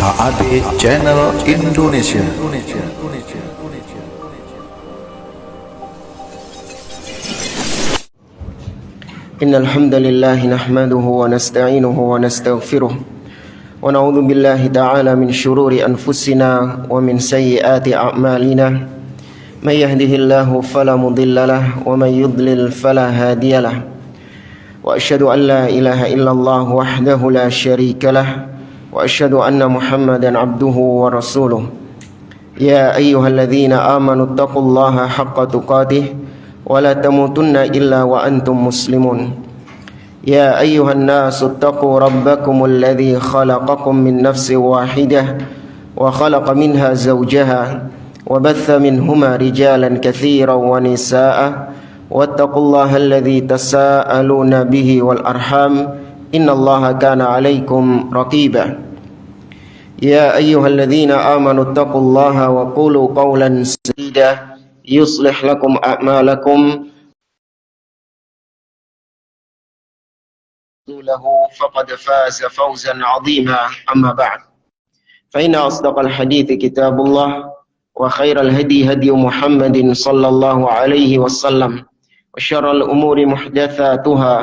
HAD Channel Indonesia. Innal hamdalillah nahmaduhu wa nasta'inuhu wa nastaghfiruh wa na'udzu billahi ta'ala min shururi anfusina wa min sayyiati a'malina. May yahdihillahu fala mudilla lahu wa may yudlil fala hadiya lahu. Wa asyhadu an la ilaha illallah wahdahu la syarika lahu wa asyhadu anna Muhammadan abduhu wa rasuluh. Ya ayyuhalladzina amanu taqullaha haqqa tuqatih wa la tamutunna illa wa antum muslimun. Ya ayyuhan nasu taqu rabbakumul ladzi khalaqakum min nafsin wahidah wa khalaqa minha zawjaha wa batha minhuma rijalan katsiran wa nisaa'a wattaqullaha alladzi tasaaluna bihi wal arham innallaha kana 'alaikum raqiba. Ya ayyuhalladzina amanu taqullaha wa qulu qawlan sadida yuslih lakum a'malakum lahu faqad faza fawzan 'azima. Amma ba'd, fa inna asdaqal hadithi kitabullah wa khairal hadi hadi Muhammadin sallallahu alaihi wasallam wa syarral umuri muhdatsatuha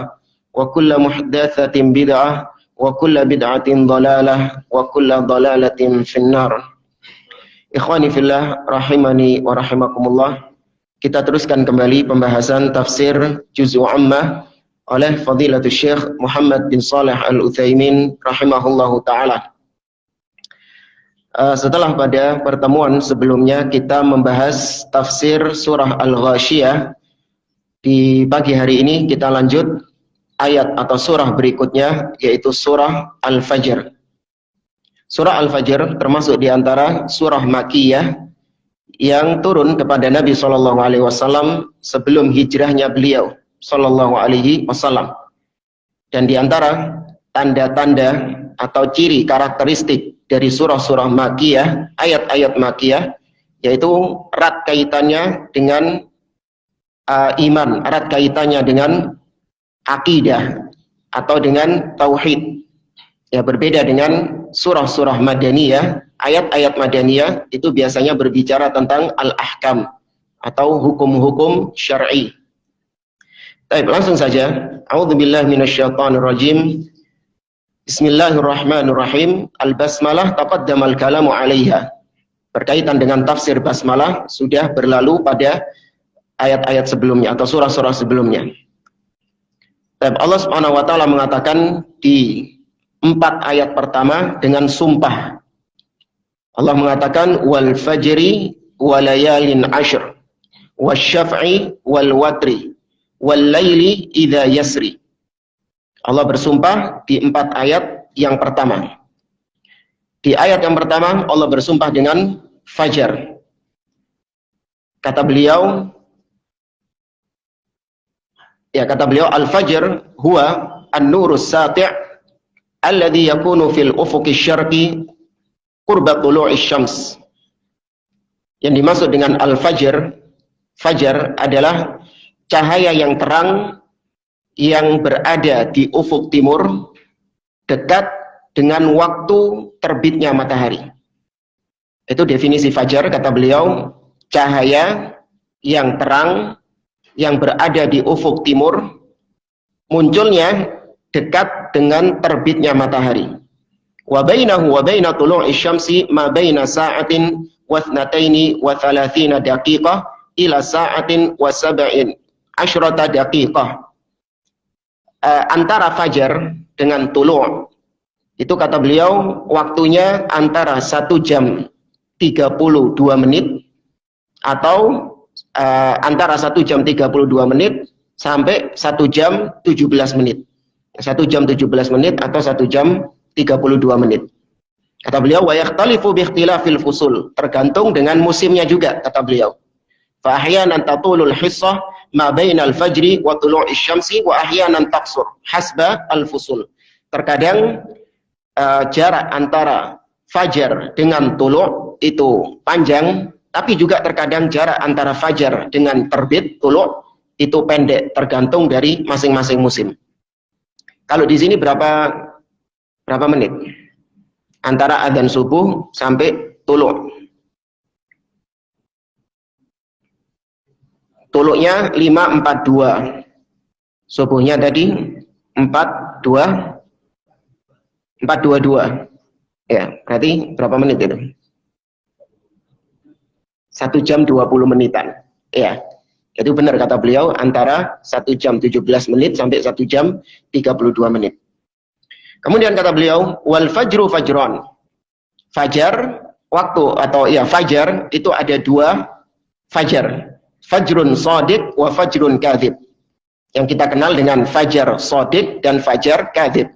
wa kullu muhdatsatin bid'ah wa kullu bid'atin dhalalah wa kullu dhalalatin finnar. Ikhwani fillah rahimani wa rahimakumullah. Kita teruskan kembali pembahasan tafsir Juz'u Ammah oleh Fadilatul Syekh Muhammad bin Shalih Al-Utsaimin rahimahullahu ta'ala. Setelah pada pertemuan sebelumnya kita membahas tafsir surah Al-Ghasyiyah, di pagi hari ini kita lanjut ayat atau surah berikutnya, yaitu surah Al-Fajr. Surah Al-Fajr termasuk di antara surah Makkiyah yang turun kepada Nabi SAW sebelum hijrahnya beliau Sallallahu Alaihi Wasallam. Dan di antara tanda-tanda atau ciri karakteristik dari surah-surah Makkiyah, ayat-ayat Makkiyah, yaitu erat kaitannya dengan iman, erat kaitannya dengan akidah atau dengan tauhid. Ya, berbeda dengan surah-surah Madaniyah. Ayat-ayat Madaniyah itu biasanya berbicara tentang al-ahkam atau hukum-hukum syar'i. Baik, langsung saja. A'udzubillahi minasyaitonirrajim. Bismillahirrahmanirrahim. Al-basmalah taqaddamal kalamu 'alaiha. Berkaitan dengan tafsir basmalah sudah berlalu pada ayat-ayat sebelumnya atau surah-surah sebelumnya. Baik, Allah Subhanahu wa taala mengatakan di 4 ayat pertama dengan sumpah. Allah mengatakan wal fajri walayalin ashr wasyaf'i wal watri wal laili idza yasri. Allah bersumpah di 4 ayat yang pertama. Di ayat yang pertama Allah bersumpah dengan fajar. Kata beliau al-fajr huwa an-nurus sati' alladhi yakunu fil ufuqi syarqi qurba tulu'is syams. Yang dimaksud dengan al-fajr, fajar adalah cahaya yang terang yang berada di ufuk timur dekat dengan waktu terbitnya matahari. Itu definisi fajar, kata beliau, cahaya yang terang yang berada di ufuk timur, munculnya dekat dengan terbitnya matahari. Wa bainahu wa baina tulu'i syamsi ma baina sa'atin wa thnataini wa thalathina daqiqah ila sa'atin wa sab'in asyrata daqiqah. Antara fajar dengan tulu' itu kata beliau waktunya antara 1 jam 32 menit atau antara 1 jam 32 menit sampai 1 jam 17 menit. 1 jam 17 menit atau 1 jam 32 menit. Kata beliau wa yakhtalifu bi ikhtilafil fusul, tergantung dengan musimnya juga, kata beliau. Fa ahyanan tatulul hissah ma bainal fajri wa tulu'is syamsi wa ahyanan taqsur hasba al fusul. Terkadang jarak antara fajar dengan tulu' itu panjang, tapi juga terkadang jarak antara fajar dengan terbit tulu' itu pendek, tergantung dari masing-masing musim. Kalau di sini berapa menit? antara adzan subuh sampai tulu'. Tulu'nya 5.42. Subuhnya tadi 4.22. Ya, berarti berapa menit itu? 1 jam 20 menitan. Ya, itu benar kata beliau, antara 1 jam 17 menit sampai 1 jam 32 menit. Kemudian kata beliau, wal fajru fajron. Fajar, waktu atau ya fajar itu ada 2 fajar. Fajrun shadiq wa fajrun kadhib. Yang kita kenal dengan fajar shadiq dan fajar kadhib.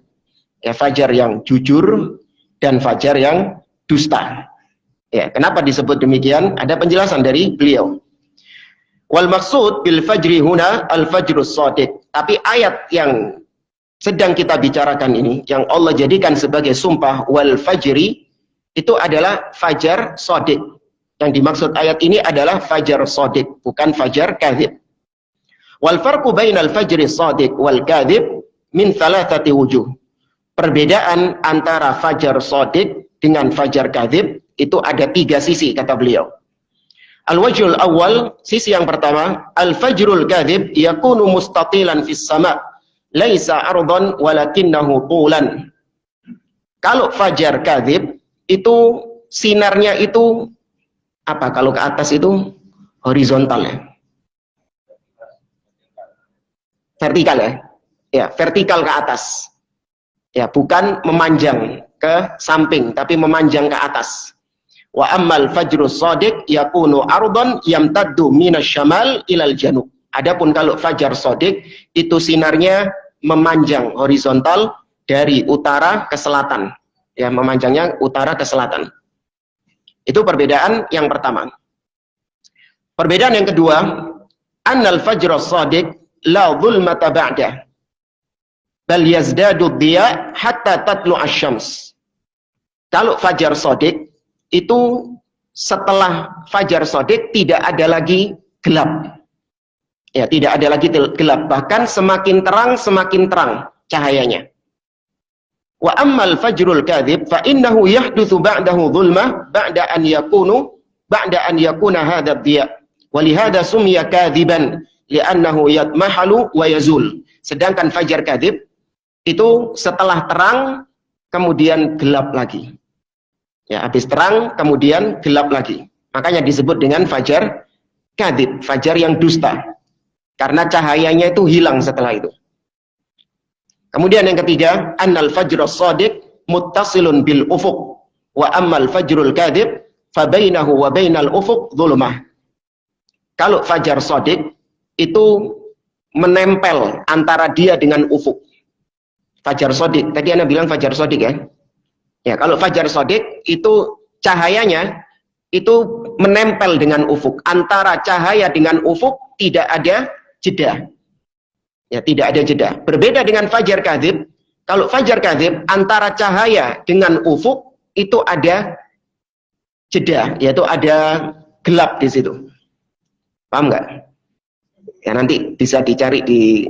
Ya, fajar yang jujur dan fajar yang dusta. Ya, kenapa disebut demikian? Ada penjelasan dari beliau. Wal maksud bil fajri huna al fajrus shadiq. Tapi ayat yang sedang kita bicarakan ini, yang Allah jadikan sebagai sumpah wal fajri, itu adalah fajar shadiq. Yang dimaksud ayat ini adalah fajar shadiq, bukan fajar kadhib. Wal farqu bainal fajri shadiq wal kadhib min thalathati wujuh. Perbedaan antara fajar shadiq dengan fajar kadhib itu ada 3 sisi kata beliau. Al-wajhul awal, sisi yang pertama, al-fajrul kadhib yakunu mustatilan fis sama' laisa ardan walakinnahu tulan. Kalau fajar kadhib itu sinarnya itu apa? Kalau ke atas itu horizontal ya. Vertikal ya. Ya, vertikal ke atas. Ya, bukan memanjang ke samping tapi memanjang ke atas. Wa ammal fajrus shadiq yakunu ardan yamtaddu minasyamal ilal janub. Adapun kalau fajar shadiq itu sinarnya memanjang horizontal dari utara ke selatan. Ya, memanjangnya utara ke selatan. Itu perbedaan yang pertama. Perbedaan yang kedua, annal fajrus shadiq la dhulmata ba'da bal yazdadu dhiya hatta tatlu asy-syams. Kalau fajar shadiq itu setelah fajar shadiq tidak ada lagi gelap. Ya, tidak ada lagi gelap, bahkan semakin terang cahayanya. Wa ammal fajrul kadhib fa innahu yahdutsu ba'dahu dhulmah ba'da an yakuna hadha dhiya. Wa li hadha summiya kadhiban li'annahu yatmahalu wa yazul. Sedangkan fajar kadhib itu setelah terang kemudian gelap lagi. Ya, habis terang kemudian gelap lagi. Makanya disebut dengan fajar kadhib, fajar yang dusta. Karena cahayanya itu hilang setelah itu. Kemudian yang ketiga, annal fajrus shadiq muttasilun bil ufuq wa ammal fajrul kadhib fa bainahu wa bainal ufuq dhulmah. Kalau fajar shadiq itu menempel antara dia dengan ufuk. Fajar shadiq, tadi Anda bilang fajar shadiq ya. Ya, kalau fajar shadiq itu cahayanya itu menempel dengan ufuk. Antara cahaya dengan ufuk tidak ada jeda. Ya, tidak ada jeda. Berbeda dengan fajar kadhib. Kalau fajar kadhib antara cahaya dengan ufuk itu ada jeda, yaitu ada gelap di situ. Paham nggak? Ya, nanti bisa dicari di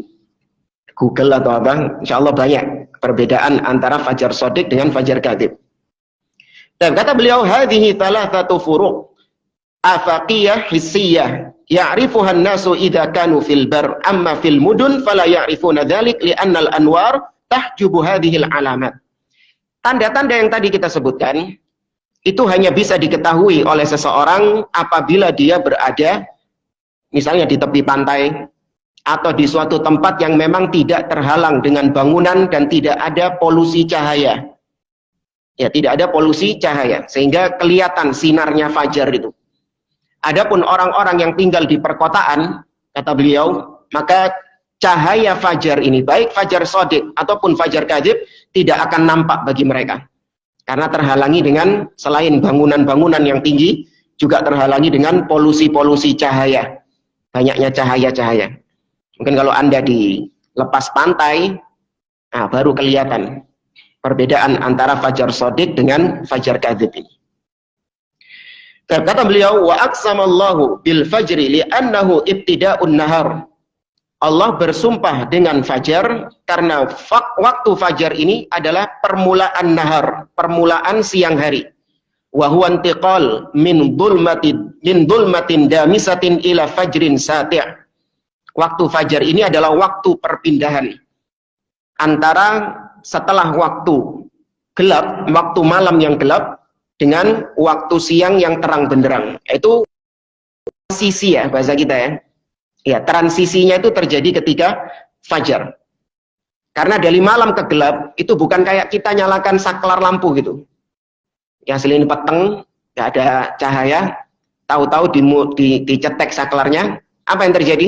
Google atau apa. Insya Allah banyak perbedaan antara fajar shadiq dengan fajar kadhib. Dan kata beliau, hadhihi thalathatu furuq afaqiyah hissiyah ya'rifuha an-nasu idza kanu fil bar amma fil mudun fala ya'rifuna dzalik li'anna al-anwar tahjubu hadhihi al-alamat. Tanda-tanda yang tadi kita sebutkan itu hanya bisa diketahui oleh seseorang apabila dia berada misalnya di tepi pantai atau di suatu tempat yang memang tidak terhalang dengan bangunan dan tidak ada polusi cahaya. Ya, tidak ada polusi cahaya sehingga kelihatan sinarnya fajar itu. Adapun orang-orang yang tinggal di perkotaan, kata beliau, maka cahaya fajar ini, baik fajar shadiq ataupun fajar kadhib, tidak akan nampak bagi mereka. Karena terhalangi dengan, selain bangunan-bangunan yang tinggi, juga terhalangi dengan polusi-polusi cahaya. Banyaknya cahaya-cahaya. Mungkin kalau Anda di lepas pantai, nah baru kelihatan perbedaan antara fajar shadiq dengan fajar kadhib ini. Kata beliau, wa aqsamallahu bil fajri li'annahu ibtida'un nahar. Allah bersumpah dengan fajar karena waktu fajar ini adalah permulaan nahar, permulaan siang hari. Wa huwa intiqal min dhulmatin damisatin ila fajrin sati'. Waktu fajar ini adalah waktu perpindahan antara setelah waktu gelap, waktu malam yang gelap dengan waktu siang yang terang benderang. Itu transisi ya bahasa kita ya. Ya, transisinya itu terjadi ketika fajar. Karena dari malam ke gelap itu bukan kayak kita nyalakan saklar lampu gitu. Yang selin peteng, nggak ada cahaya, tahu-tahu dicetek saklarnya, apa yang terjadi?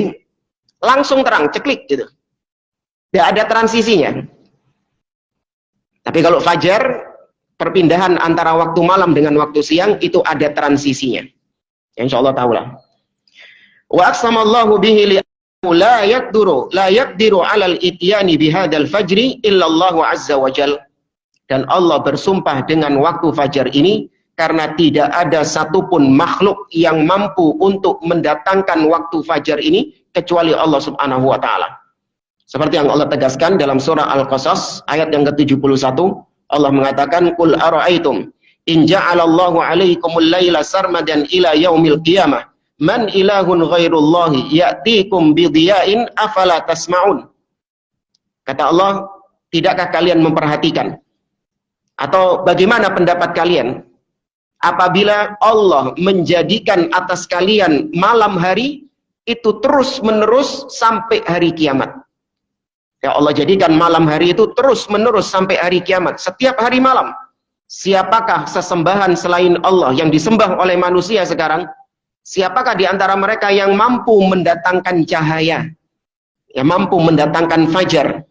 Langsung terang, ceklik gitu. Nggak ada transisinya. Tapi kalau fajar, perpindahan antara waktu malam dengan waktu siang itu ada transisinya. Insya Allah tahulah. Wa aqsamallahu bihi li'annahu la yaqdiru 'alal ityani bihadzal fajri illa Allah azza wa jalla. Dan Allah bersumpah dengan waktu fajar ini karena tidak ada satupun makhluk yang mampu untuk mendatangkan waktu fajar ini kecuali Allah Subhanahu wa taala. Seperti yang Allah tegaskan dalam surah Al-Qasas ayat yang ke-71, Allah mengatakan, "Qul ara'aitum in ja'alallahu 'alaikumul laila sarmadan ila yaumil qiyamah man ilahun ghairullahi ya'tikum bidiya'in afala tasma'un." Kata Allah, tidakkah kalian memperhatikan atau bagaimana pendapat kalian apabila Allah menjadikan atas kalian malam hari itu terus menerus sampai hari kiamat? Ya Allah jadikan malam hari itu terus menerus sampai hari kiamat, setiap hari malam. Siapakah sesembahan selain Allah yang disembah oleh manusia sekarang? Siapakah di antara mereka yang mampu mendatangkan cahaya, yang mampu mendatangkan fajar?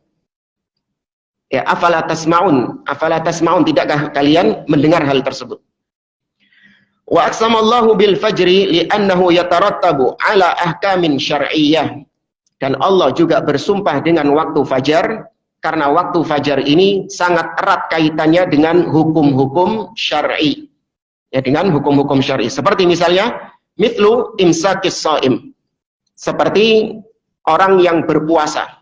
Ya, afala tasma'un, tidakkah kalian mendengar hal tersebut? Wa aqsamallahu bil fajri li'annahu yatarattabu ala ahkamin syar'iyyah. Dan Allah juga bersumpah dengan waktu fajar karena waktu fajar ini sangat erat kaitannya dengan hukum-hukum syar'i. Ya, dengan hukum-hukum syar'i. Seperti misalnya mithlu imsakis shaim. Seperti orang yang berpuasa.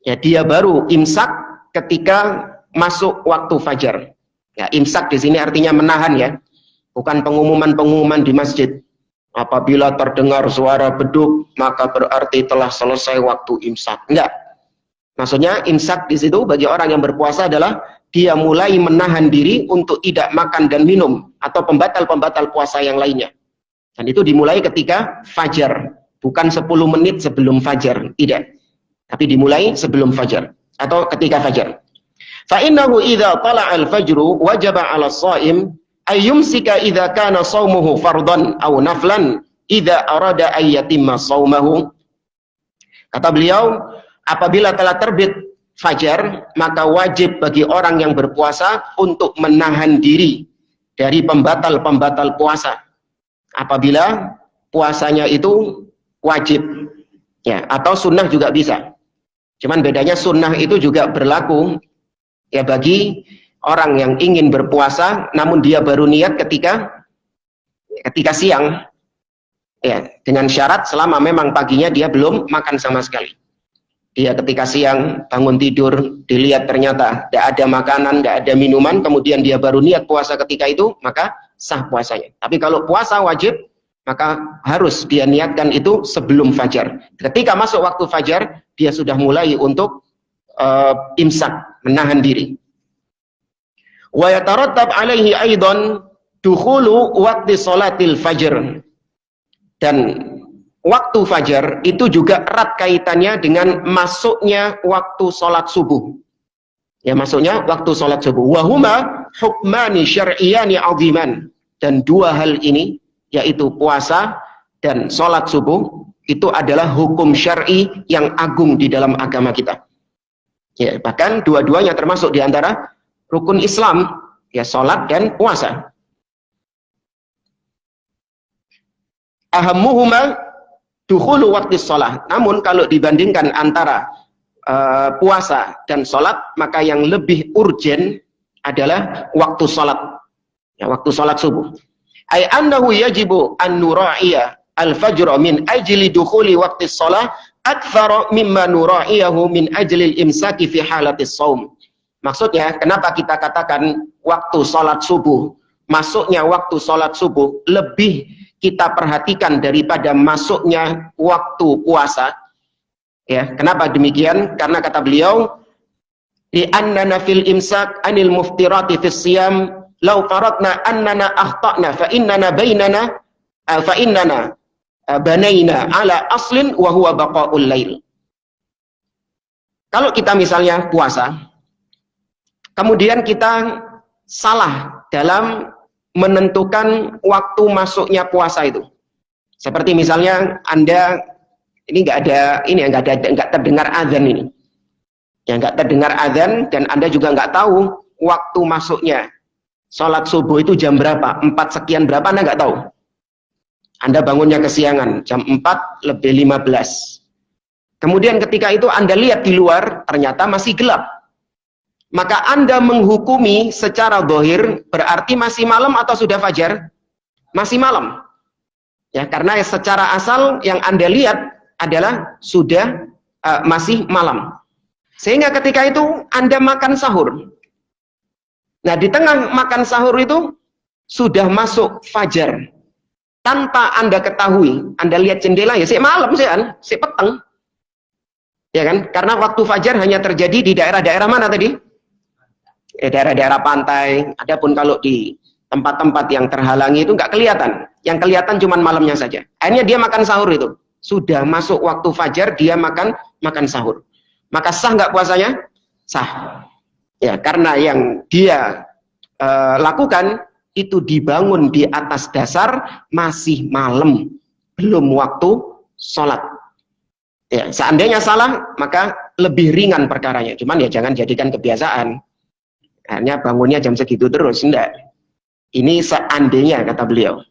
Ya, dia baru imsak ketika masuk waktu fajar. Ya, imsak di sini artinya menahan ya. Bukan pengumuman-pengumuman di masjid. Apabila terdengar suara beduk, maka berarti telah selesai waktu imsak. Enggak. Maksudnya imsak di situ bagi orang yang berpuasa adalah dia mulai menahan diri untuk tidak makan dan minum atau pembatal-pembatal puasa yang lainnya. Dan itu dimulai ketika fajar, bukan 10 menit sebelum fajar, tidak. Tapi dimulai sebelum fajar atau ketika fajar. Fa innahu idza tala'al fajru wajaba 'ala shaim ayyumsika idza kana shaumuhu fardhan aw naflan idza arada ayyatimma shaumahu. Kata beliau, apabila telah terbit fajar, maka wajib bagi orang yang berpuasa untuk menahan diri dari pembatal-pembatal puasa. Apabila puasanya itu wajib, ya, atau sunnah juga bisa. Cuman bedanya sunnah itu juga berlaku ya bagi orang yang ingin berpuasa, namun dia baru niat ketika siang, ya, dengan syarat selama memang paginya dia belum makan sama sekali. Dia ketika siang bangun tidur, dilihat ternyata tidak ada makanan, tidak ada minuman, kemudian dia baru niat puasa ketika itu, maka sah puasanya. Tapi kalau puasa wajib, maka harus dia niatkan itu sebelum fajar. Ketika masuk waktu fajar, dia sudah mulai untuk imsak, menahan diri. Wa yatarattab alaihi aidan dukhulu waqti salatil fajr. Dan waktu fajar itu juga erat kaitannya dengan masuknya waktu salat subuh. Ya, masuknya waktu salat subuh. Wa huma hukmani syar'iyani 'aziman. Dan dua hal ini, yaitu puasa dan salat subuh, itu adalah hukum syar'i yang agung di dalam agama kita. Ya, bahkan dua-duanya termasuk di antara rukun Islam, ya, salat dan puasa. Ahammuhuma dukhulu waqti shalah. Namun kalau dibandingkan antara puasa dan salat, maka yang lebih urgen adalah waktu salat. Ya, waktu salat subuh. Ai annahu yajibu an nura'iya al-fajr min ajli dukhuli waqti shalah aktsara mimma nura'iyahu min ajlil imsaki fi halatis shaum. Maksudnya, kenapa kita katakan waktu sholat subuh, masuknya waktu sholat subuh lebih kita perhatikan daripada masuknya waktu puasa. Ya, kenapa demikian? Karena kata beliau, li'annana fil imsak anil muftirati fis siyam law faradna annana akhtana fa innana banaina ala aslin wa huwa baqaul lail. Kalau kita misalnya puasa, kemudian kita salah dalam menentukan waktu masuknya puasa itu. Seperti misalnya Anda ini nggak terdengar azan ini. Ya, nggak terdengar azan dan Anda juga nggak tahu waktu masuknya sholat subuh itu jam berapa, 4 sekian berapa, Anda nggak tahu. Anda bangunnya kesiangan, jam 4:15. Kemudian ketika itu Anda lihat di luar, ternyata masih gelap. Maka Anda menghukumi secara zahir, berarti masih malam atau sudah fajar? Masih malam. Ya, karena secara asal yang Anda lihat adalah sudah masih malam. Sehingga ketika itu Anda makan sahur. Nah, di tengah makan sahur itu sudah masuk fajar. Tanpa Anda ketahui, Anda lihat jendela, ya malam si peteng. Ya kan? Karena waktu fajar hanya terjadi di daerah-daerah mana tadi? Daerah-daerah pantai. Adapun kalau di tempat-tempat yang terhalangi itu nggak kelihatan. Yang kelihatan cuma malamnya saja. Akhirnya dia makan sahur itu. Sudah masuk waktu fajar, dia makan sahur. Maka sah nggak puasanya? Sah. Ya, karena yang dia lakukan itu dibangun di atas dasar masih malam, belum waktu sholat. Ya, seandainya salah, maka lebih ringan perkaranya. Cuman ya jangan jadikan kebiasaan. Hanya bangunnya jam segitu terus, enggak. Ini seandainya, kata beliau.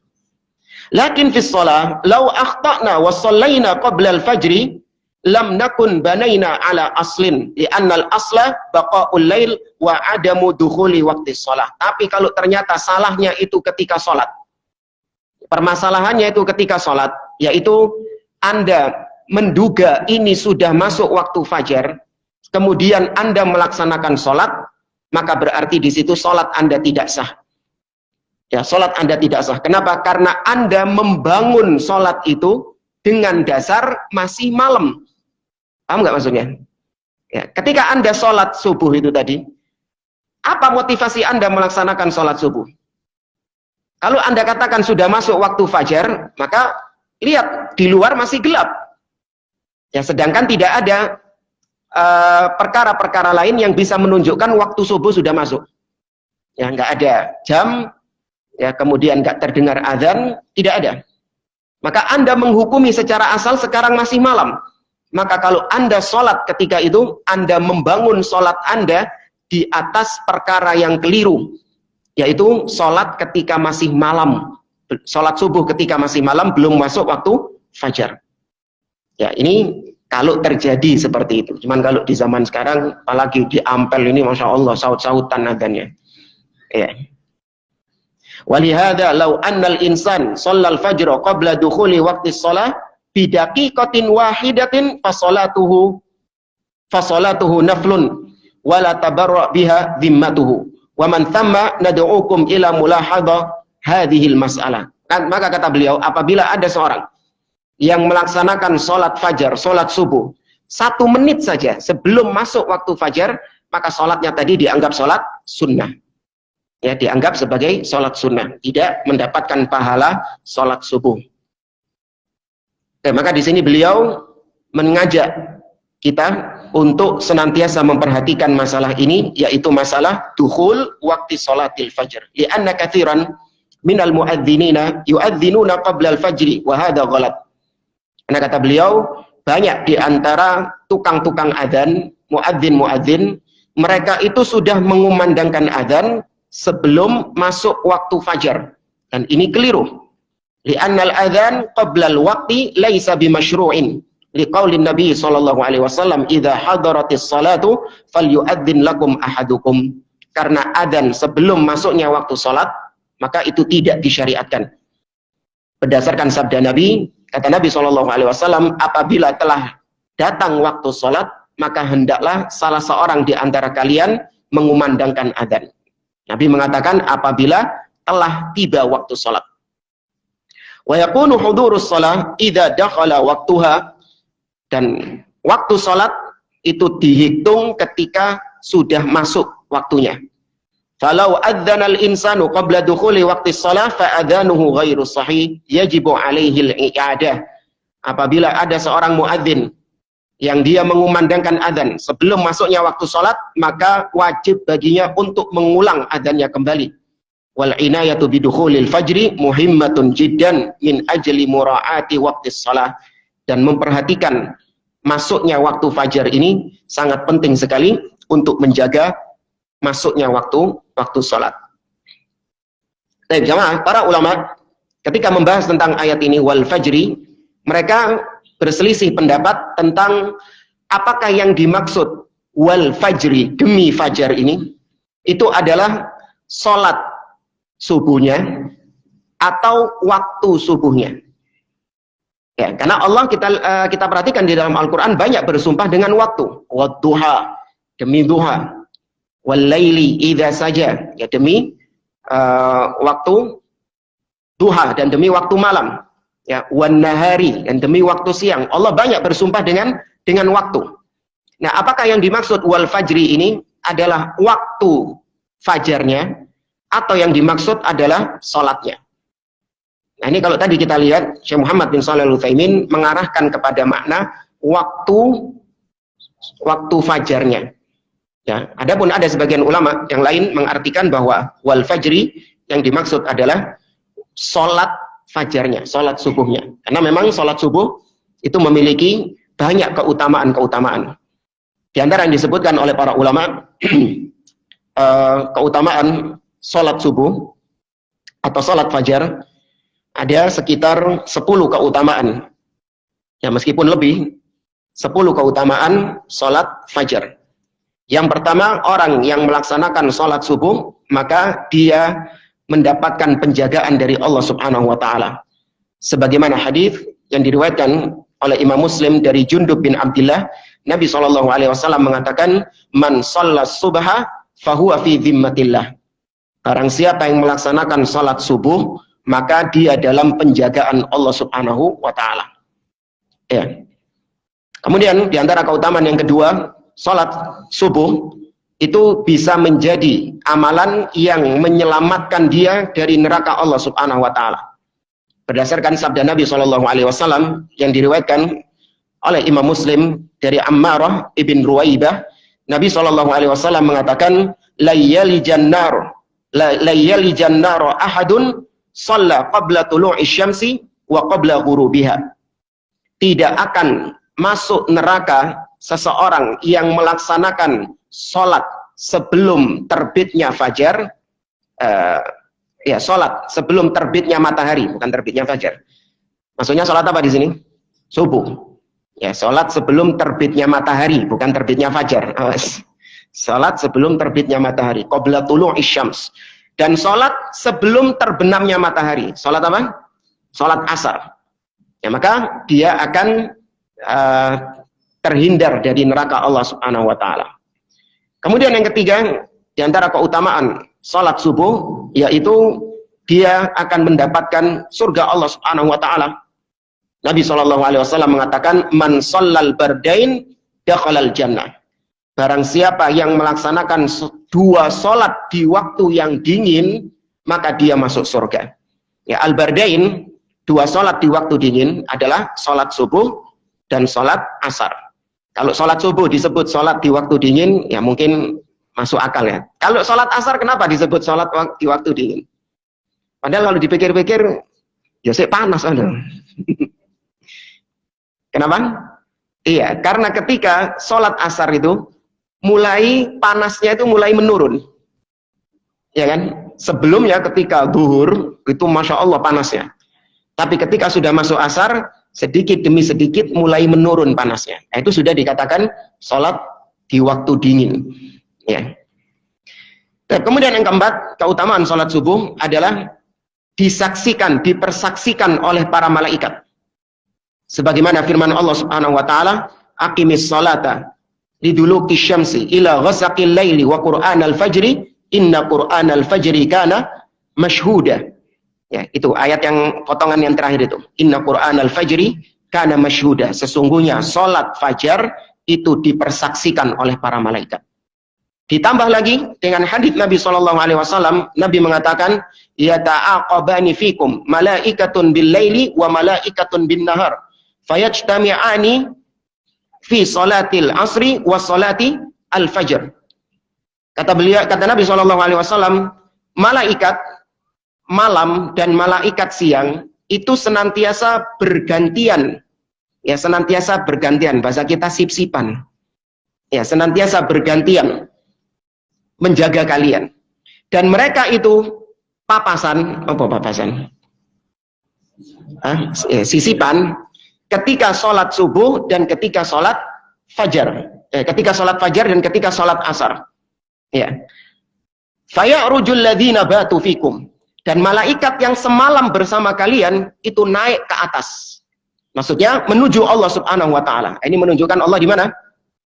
Lakin fi shalah, law akhtana wa shallaina qabla al-fajri, lam nakun banaina ala aslin, li'anna al-asla baqa'ul lail wa adamu dukhuli waqti shalah. Tapi kalau ternyata salahnya itu ketika sholat, permasalahannya itu ketika sholat, yaitu Anda menduga ini sudah masuk waktu fajar, kemudian Anda melaksanakan sholat, maka berarti di situ sholat Anda tidak sah. Ya, sholat Anda tidak sah. Kenapa? Karena Anda membangun sholat itu dengan dasar masih malam. Paham nggak maksudnya? Ya, ketika Anda sholat subuh itu tadi, apa motivasi Anda melaksanakan sholat subuh? Kalau Anda katakan sudah masuk waktu fajar, maka lihat di luar masih gelap. Ya, sedangkan tidak ada perkara-perkara lain yang bisa menunjukkan waktu subuh sudah masuk. Ya, nggak ada jam, ya kemudian nggak terdengar azan, tidak ada. Maka Anda menghukumi secara asal sekarang masih malam. Maka kalau Anda sholat ketika itu, Anda membangun sholat Anda di atas perkara yang keliru, yaitu sholat ketika masih malam, sholat subuh ketika masih malam, belum masuk waktu fajar. Ya, ini kalau terjadi seperti itu. Cuman kalau di zaman sekarang, apalagi di Ampel ini, Masya Allah, saut-sautan adanya. Ya. Walihada law annal insan shallal fajra qabla dukhuli waqti shalah bidaqiqatin wahidatin fasolatuhu naflun wala tabarra biha dhimmatuhu wa man thamma nad'ukum ila mulahadha hadhil mas'alah. Maka kata beliau, apabila ada seorang yang melaksanakan sholat fajar, sholat subuh 1 menit saja sebelum masuk waktu fajar, maka sholatnya tadi dianggap sholat sunnah. Ya, dianggap sebagai sholat sunnah, tidak mendapatkan pahala sholat subuh. Oke, maka di sini beliau mengajak kita untuk senantiasa memperhatikan masalah ini, yaitu masalah dukhul waktu sholatil fajr. Lianna katsiran minal muadzinina yuadzinuna qabla al-fajri wa hadha ghalat. Karena kata beliau, banyak di antara tukang-tukang adzan, muadzin, mereka itu sudah mengumandangkan adzan sebelum masuk waktu fajar, dan ini keliru. Li'annal adzan qabla al-waqti laisa bimasyru'in. Liqaulin Nabi sallallahu alaihi wasallam, "Idza hadaratis salatu falyu'adzin lakum ahadukum." Karena adzan sebelum masuknya waktu salat, maka itu tidak disyariatkan. Berdasarkan sabda Nabi, kata Nabi sallallahu alaihi wasallam, apabila telah datang waktu sholat, maka hendaklah salah seorang di antara kalian mengumandangkan adzan. Nabi mengatakan apabila telah tiba waktu sholat. Wa yakunu hudurus shalah idza dakhala waqtuha, dan waktu sholat itu dihitung ketika sudah masuk waktunya. Falau adzanal insanu qabla dukhuli waqti shalah fa adzanuhu ghairu sahih yajibu alaihi al-i'adah. Apabila ada seorang muadzin yang dia mengumandangkan adzan sebelum masuknya waktu sholat, maka wajib baginya untuk mengulang adzannya kembali. Wal inayatu bidukhulil fajri muhimmatun jiddan min ajli mura'ati waqti shalah, dan memperhatikan masuknya waktu fajar ini sangat penting sekali untuk menjaga masuknya waktu sholat. Baik, jamaah, para ulama ketika membahas tentang ayat ini wal fajri, mereka berselisih pendapat tentang apakah yang dimaksud wal fajri, demi fajar ini, itu adalah sholat subuhnya atau waktu subuhnya. Ya, karena Allah kita perhatikan di dalam Al-Quran banyak bersumpah dengan waktu. Wadduha, demi duha. Wal-laili idza saja, ya demi waktu duha dan demi waktu malam. Ya, wan-nahari, dan demi waktu siang. Allah banyak bersumpah dengan waktu. Nah, apakah yang dimaksud wal fajri ini adalah waktu fajarnya atau yang dimaksud adalah sholatnya? Nah, ini kalau tadi kita lihat Syekh Muhammad bin Shalih Al-Utsaimin mengarahkan kepada makna waktu fajarnya. Ya, adapun ada sebagian ulama yang lain mengartikan bahwa wal fajri yang dimaksud adalah sholat fajarnya, sholat subuhnya. Karena memang sholat subuh itu memiliki banyak keutamaan-keutamaan. Di antara yang disebutkan oleh para ulama keutamaan sholat subuh atau sholat fajar ada sekitar 10 keutamaan. Ya, meskipun lebih, 10 keutamaan sholat fajar. Yang pertama, orang yang melaksanakan sholat subuh, maka dia mendapatkan penjagaan dari Allah Subhanahu wa Ta'ala. Sebagaimana hadis yang diriwayatkan oleh Imam Muslim dari Jundub bin Abdillah, Nabi SAW mengatakan, "Man shallas subha fahuwa fi dhimmatillah." Barang siapa yang melaksanakan sholat subuh, maka dia dalam penjagaan Allah Subhanahu wa Ta'ala. Ya. Kemudian di antara keutamaan yang kedua, sholat subuh itu bisa menjadi amalan yang menyelamatkan dia dari neraka Allah Subhanahu wa Ta'ala. Berdasarkan sabda Nabi SAW yang diriwayatkan oleh Imam Muslim dari Ammarah ibn Ruwaibah, Nabi SAW mengatakan, la yalijan nar ahadun shalla qabla tulu'i syamsi wa qabla ghurubiha. Tidak akan masuk neraka seseorang yang melaksanakan sholat sebelum terbitnya fajar, sholat sebelum terbitnya matahari, bukan terbitnya fajar. Maksudnya sholat apa di sini? Subuh. Ya, sholat sebelum terbitnya matahari, bukan terbitnya fajar. Sholat sebelum terbitnya matahari, qabla tulu'i syams. Dan sholat sebelum terbenamnya matahari. Sholat apa? Sholat asar. Ya, maka dia akan terhindar dari neraka Allah Subhanahu wa Ta'ala. Kemudian yang ketiga, di antara keutamaan sholat subuh, yaitu dia akan mendapatkan surga Allah Subhanahu wa Ta'ala. Nabi SAW mengatakan, "Man shallal bardain dakhalal jannah." Barang siapa yang melaksanakan 2 sholat di waktu yang dingin, maka dia masuk surga. Ya, al-bardain, 2 sholat di waktu dingin adalah sholat subuh dan sholat asar. Kalau sholat subuh disebut sholat di waktu dingin, ya mungkin masuk akal ya. Kalau sholat asar kenapa disebut sholat di waktu dingin? Padahal kalau dipikir-pikir, ya sih panas ada. Kenapa? Iya, karena ketika sholat asar itu, panasnya itu mulai menurun. Ya kan? Sebelumnya ketika zuhur, itu Masya Allah panasnya. Tapi ketika sudah masuk asar, sedikit demi sedikit mulai menurun panasnya. Nah, itu sudah dikatakan sholat di waktu dingin. Ya. Dan kemudian yang keempat, keutamaan sholat subuh adalah dipersaksikan oleh para malaikat. Sebagaimana firman Allah Subhanahu wa Ta'ala, aqimis salata liduluki syamsi ila ghasaqil laili wa qur'anal fajri inna qur'anal fajri kana mashhuda. Ya, itu ayat yang potongan yang terakhir itu. Inna qur'anal fajri kana mashhuda. Sesungguhnya salat fajar itu dipersaksikan oleh para malaikat. Ditambah lagi dengan hadits Nabi SAW, Nabi mengatakan, yata'aqabani fikum malaikatun bil laili wa malaikatun bin nahar fayajtami'ani fi salatil asri wa salati al fajr. Kata Nabi SAW, malaikat malam dan malaikat siang itu senantiasa bergantian. Ya, senantiasa bergantian, bahasa kita sip-sipan. Ya, senantiasa bergantian menjaga kalian. Dan mereka itu papasan, apa papasan? Sisipan ketika sholat subuh dan ketika sholat fajar. Ketika sholat fajar dan ketika sholat asar. Ya. Faya'rujul ladzina batu fikum. Dan malaikat yang semalam bersama kalian itu naik ke atas. Maksudnya menuju Allah Subhanahu wa taala. Ini menunjukkan Allah di mana?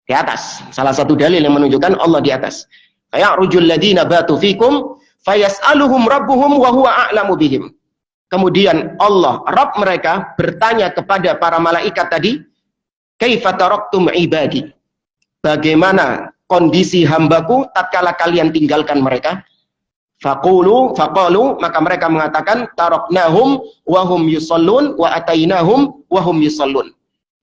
Di atas. Salah satu dalil yang menunjukkan Allah di atas. Faya'rujul ladzina batu fikum fayas'aluhum rabbuhum wa huwa a'lamu bihim. Kemudian Allah, Rabb mereka bertanya kepada para malaikat tadi, kaifa taraktum ibadi? Bagaimana kondisi hambaku tatkala kalian tinggalkan mereka? Faqalu, maka mereka mengatakan taraknahum wa hum yusallun wa atainahum wa hum yusallun.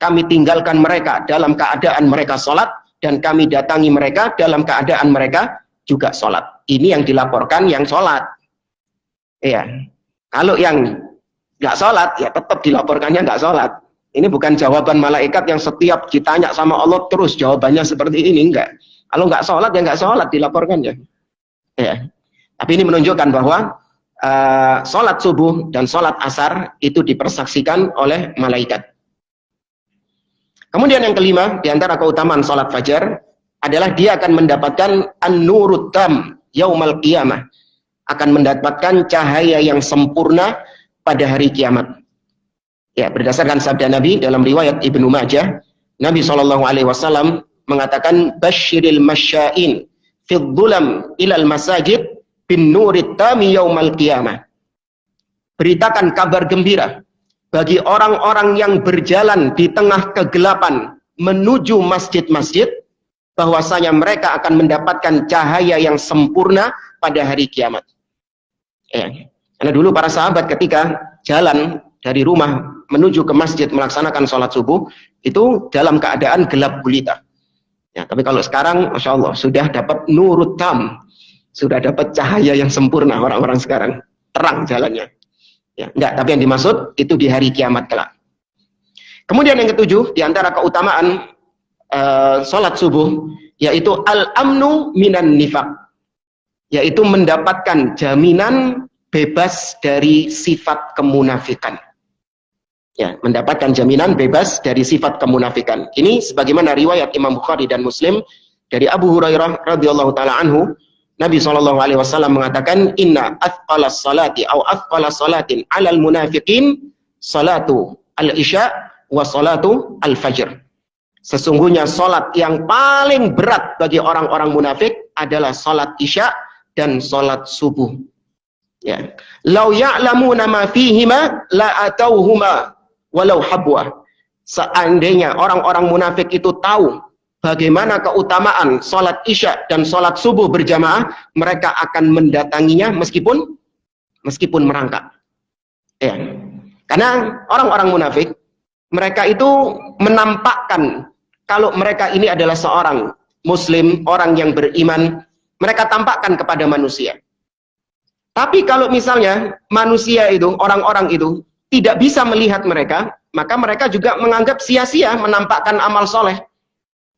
Kami tinggalkan mereka dalam keadaan mereka salat dan kami datangi mereka dalam keadaan mereka juga salat. Ini yang dilaporkan yang salat. Iya. Kalau yang nggak sholat, ya tetap dilaporkannya nggak sholat. Ini bukan jawaban malaikat yang setiap ditanya sama Allah terus jawabannya seperti ini, enggak. Kalau nggak sholat, ya nggak sholat dilaporkannya. Ya. Tapi ini menunjukkan bahwa sholat subuh dan sholat asar itu dipersaksikan oleh malaikat. Kemudian yang kelima, di antara keutamaan sholat fajar adalah dia akan mendapatkan an-nurut tam yaumal qiyamah. Akan mendapatkan cahaya yang sempurna pada hari kiamat. Ya, berdasarkan sabda Nabi dalam riwayat Ibnu Majah, Nabi SAW mengatakan basyiril masya'in fid dhulam ilal masajid bin nurit tami yaumal qiyamah. Beritakan kabar gembira bagi orang-orang yang berjalan di tengah kegelapan menuju masjid-masjid, bahwasanya mereka akan mendapatkan cahaya yang sempurna pada hari kiamat. Ya. Karena dulu para sahabat ketika jalan dari rumah menuju ke masjid melaksanakan sholat subuh itu dalam keadaan gelap gulita. Ya, tapi kalau sekarang, masya Allah, sudah dapat nurut tam, sudah dapat cahaya yang sempurna orang-orang sekarang, terang jalannya. Ya, enggak, tapi yang dimaksud itu di hari kiamat kelak. Kemudian yang ketujuh, di antara keutamaan sholat subuh, yaitu al-amnu minan nifaq. Yaitu mendapatkan jaminan bebas dari sifat kemunafikan. Ya, mendapatkan jaminan bebas dari sifat kemunafikan. Ini sebagaimana riwayat Imam Bukhari dan Muslim dari Abu Hurairah radhiyallahu taala anhu, Nabi SAW mengatakan, inna athqalas salati au athqalas salatin 'alal munafiqin salatu al-isya wa salatu al-fajr. Sesungguhnya salat yang paling berat bagi orang-orang munafik adalah salat isya dan salat subuh. Ya. Lau ya'lamuna ma fihima la atauhuma walau habwa. Seandainya orang-orang munafik itu tahu bagaimana keutamaan salat isya dan salat subuh berjamaah, mereka akan mendatanginya meskipun merangkak. Ya. Karena orang-orang munafik, mereka itu menampakkan kalau mereka ini adalah seorang muslim, orang yang beriman, mereka tampakkan kepada manusia. Tapi kalau misalnya manusia itu, orang-orang itu tidak bisa melihat mereka, maka mereka juga menganggap sia-sia menampakkan amal soleh.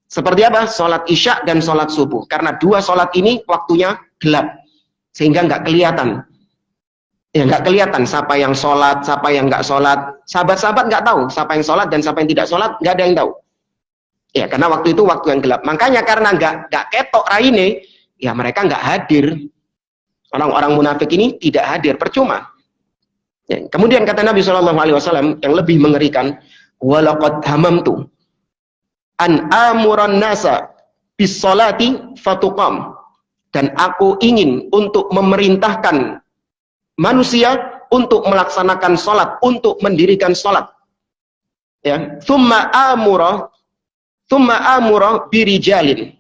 Seperti apa? Sholat isya dan sholat subuh. Karena dua sholat ini waktunya gelap, sehingga nggak kelihatan. Ya, nggak kelihatan siapa yang sholat, siapa yang nggak sholat. Sahabat-sahabat nggak tahu siapa yang sholat dan siapa yang tidak sholat, nggak ada yang tahu. Ya, karena waktu itu waktu yang gelap. Makanya karena nggak ketok raine, ya mereka nggak hadir. Orang-orang munafik ini tidak hadir, percuma. Ya, kemudian kata Nabi SAW yang lebih mengerikan, walaqad hamamtu an amuran nasa bis salati fatuqam, dan aku ingin untuk memerintahkan manusia untuk melaksanakan salat, untuk mendirikan salat. Ya, thumma amura birijalin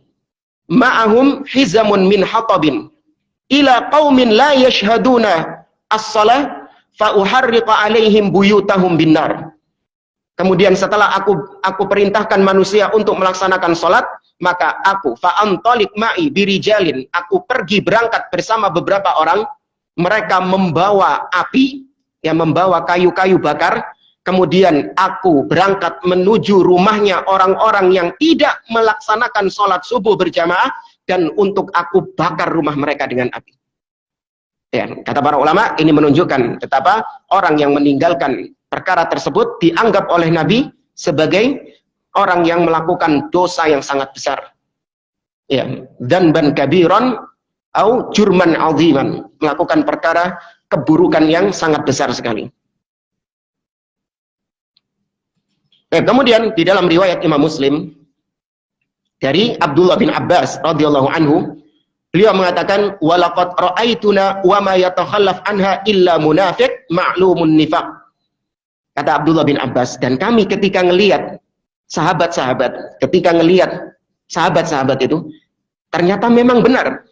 ma'ahum hizamun min hatabin ila qaumin la yashhaduna as-salah fa uharriqa alaihim buyutahum binnar. Kemudian setelah aku perintahkan manusia untuk melaksanakan salat, maka aku fa'antalik ma'i birijalin, aku pergi berangkat bersama beberapa orang, mereka membawa api, yang membawa kayu-kayu bakar. Kemudian aku berangkat menuju rumahnya orang-orang yang tidak melaksanakan sholat subuh berjamaah, dan untuk aku bakar rumah mereka dengan api. Ya, kata para ulama, ini menunjukkan betapa orang yang meninggalkan perkara tersebut dianggap oleh Nabi sebagai orang yang melakukan dosa yang sangat besar. Ya, dzanban kabiran au jurman aziman, melakukan perkara keburukan yang sangat besar sekali. Kemudian di dalam riwayat Imam Muslim dari Abdullah bin Abbas radhiyallahu anhu, beliau mengatakan, walaqad ra'aituna wa ma yatakhallaf anha illa munafiq ma'lumun nifaq. Kata Abdullah bin Abbas, dan kami ketika ngelihat sahabat-sahabat itu, ternyata memang benar,